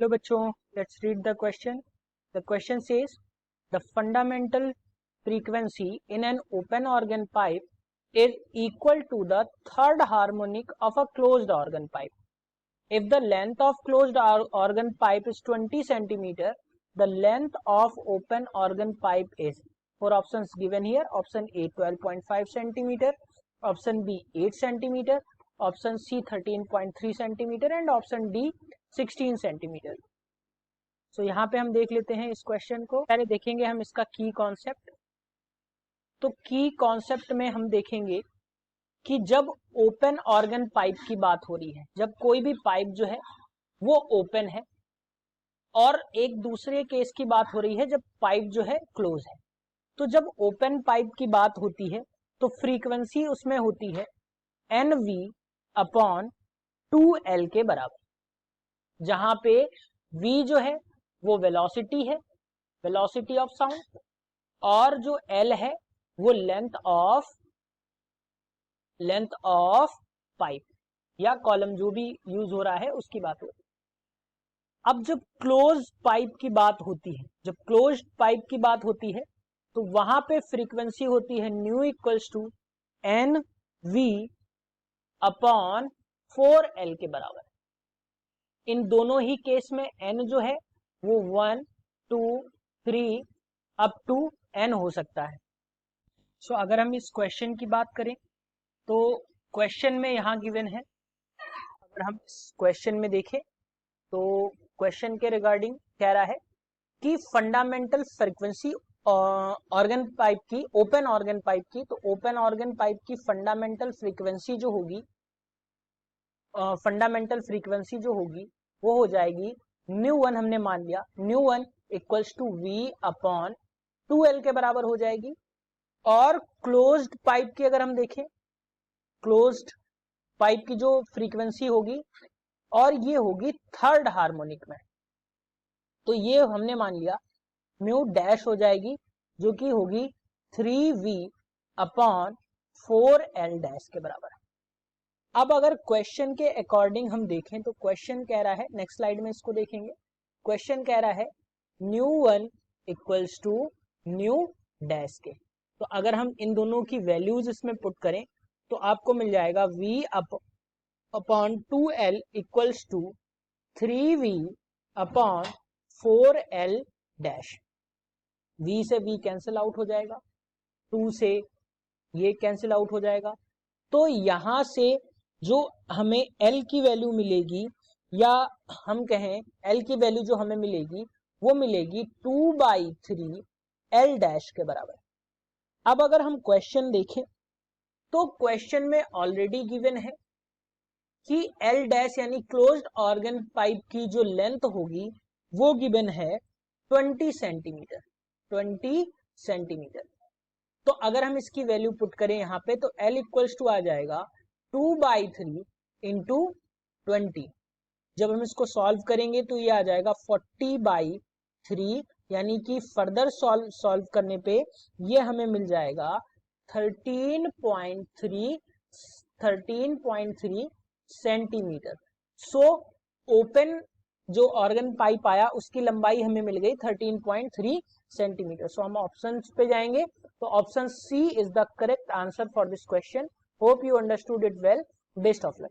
Hello bachcho, let's read the question. The question says the fundamental frequency in an open organ pipe is equal to the third harmonic of a closed organ pipe. If the length of closed organ pipe is 20 centimeter, the length of open organ pipe is, four options given here. Option A 12.5 centimeter, option B 8 centimeter, option C 13.3 centimeter and option D 16 centimetre. So यहाँ पे हम देख लेते हैं इस question को. पहले देखेंगे हम इसका की कॉन्सेप्ट. तो की कॉन्सेप्ट में हम देखेंगे कि जब ओपन ऑर्गन पाइप की बात हो रही है, जब कोई भी पाइप जो है वो ओपन है, और एक दूसरे केस की बात हो रही है जब पाइप जो है क्लोज है. तो जब ओपन पाइप की बात होती है तो फ्रीक्वेंसी उसमें होती है NV अपॉन 2L के बराबर, जहां पे V जो है वो वेलोसिटी है, वेलोसिटी ऑफ साउंड, और जो L है वो लेंथ ऑफ पाइप या कॉलम जो भी यूज हो रहा है उसकी बात होती है. अब जब क्लोज पाइप की बात होती है, जब क्लोज पाइप की बात होती है तो वहां पे फ्रीक्वेंसी होती है nu equals to NV upon 4L के बराबर. इन दोनों ही केस में n जो है वो 1, 2, 3 अप टू n हो सकता है. सो अगर हम इस क्वेश्चन की बात करें तो क्वेश्चन में यहां गिवन है, अगर हम इस क्वेश्चन में देखें तो क्वेश्चन के रिगार्डिंग कह रहा है कि फंडामेंटल फ्रीक्वेंसी ऑर्गन पाइप की, ओपन ऑर्गन पाइप की, तो ओपन ऑर्गन पाइप की फंडामेंटल फ्रीक्वेंसी जो होगी, फंडामेंटल फ्रीक्वेंसी जो होगी वो हो जाएगी ν1, हमने मान लिया ν1 equals to V upon 2L के बराबर हो जाएगी. और क्लोज्ड पाइप की अगर हम देखें, क्लोज्ड पाइप की जो फ्रीक्वेंसी होगी और ये होगी थर्ड हार्मोनिक में, तो ये हमने मान लिया म्यू डैश हो जाएगी जो कि होगी 3V अपॉन 4L डैश के बराबर. अब अगर क्वेश्चन के अकॉर्डिंग हम देखें तो क्वेश्चन कह रहा है, नेक्स्ट स्लाइड में इसको देखेंगे, क्वेश्चन कह रहा है ν1 इक्वल्स टू न्यू डैश के. तो अगर हम इन दोनों की वैल्यूज इसमें पुट करें तो आपको मिल जाएगा V upon 2L equals to 3V upon 4L dash. V से V कैंसिल आउट हो जाएगा, 2 से ये कैंसिल आउट हो जाएगा. तो यहां से जो हमें L की वैल्यू मिलेगी, या हम कहें L की वैल्यू जो हमें मिलेगी वो मिलेगी 2/3 L डैश के बराबर. अब अगर हम क्वेश्चन देखें तो क्वेश्चन में ऑलरेडी गिवन है कि L डैश यानी क्लोज्ड ऑर्गन पाइप की जो लेंथ होगी वो गिवन है 20 सेंटीमीटर, 20 सेंटीमीटर. तो अगर हम इसकी वैल्यू पुट करें यहाँ पे तो L इक्वल्स टू आ जाएगा 2/3 इंटू 20. जब हम इसको सॉल्व करेंगे तो ये आ जाएगा 40/3, यानी कि फर्दर सॉल्व करने पे ये हमें मिल जाएगा 13.3 सेंटीमीटर. सो ओपन जो ऑर्गन पाइप आया उसकी लंबाई हमें मिल गई 13.3 सेंटीमीटर. सो हम ऑप्शन पे जाएंगे तो option C is the correct answer for this question. Hope you understood it well. Best of luck.